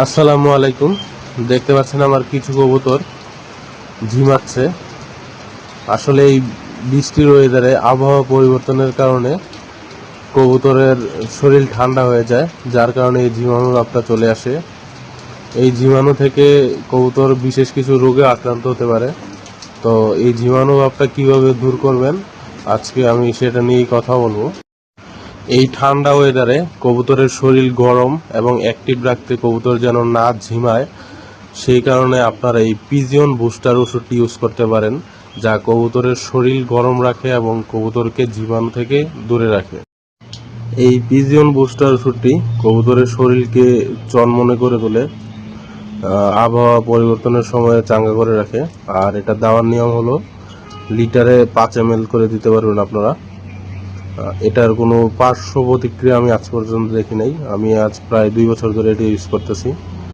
আসসালামু আলাইকুম। দেখতে পাচ্ছেন আমার কিছু কবুতর ঝিমাচ্ছে। আসলে এই বৃষ্টির ওয়েদারে আবহাওয়া পরিবর্তনের কারণে কবুতরের শরীর ঠান্ডা হয়ে যায়, যার কারণে এই জীবাণু ভাবটা চলে আসে। এই জীবাণু থেকে কবুতর বিশেষ কিছু রোগে আক্রান্ত হতে পারে। তো এই জীবাণু ভাবটা কিভাবে দূর করবেন, আজকে আমি সেটা নিয়েই কথা বলবো। এই ঠান্ডা ওয়েদারে কবুতরের শরীর গরম এবং অ্যাক্টিভ রাখতে কবুতর যেন না ঝিমায়, সেই কারণে আপনারা এই পিজিয়ন বুস্টার ওষুধটি ইউজ করতে পারেন, যা কবুতরের শরীর গরম রাখে এবং কবুতরকে জীবাণু থেকে দূরে রাখে। এই পিজিয়ন বুস্টার ওষুধটি কবুতরের শরীরকে চনমনে করে তোলে, আবহাওয়া পরিবর্তনের সময় চাঙ্গা করে রাখে। আর এটা দেওয়ার নিয়ম হলো লিটারে 5 ml করে দিতে পারবেন আপনারা। এটার কোনো পার্শ্ব প্রতিক্রিয়া আমি আজ পর্যন্ত দেখি নাই। আমি আজ প্রায় 2 বছর ধরে এটি ইউজ করতেছি।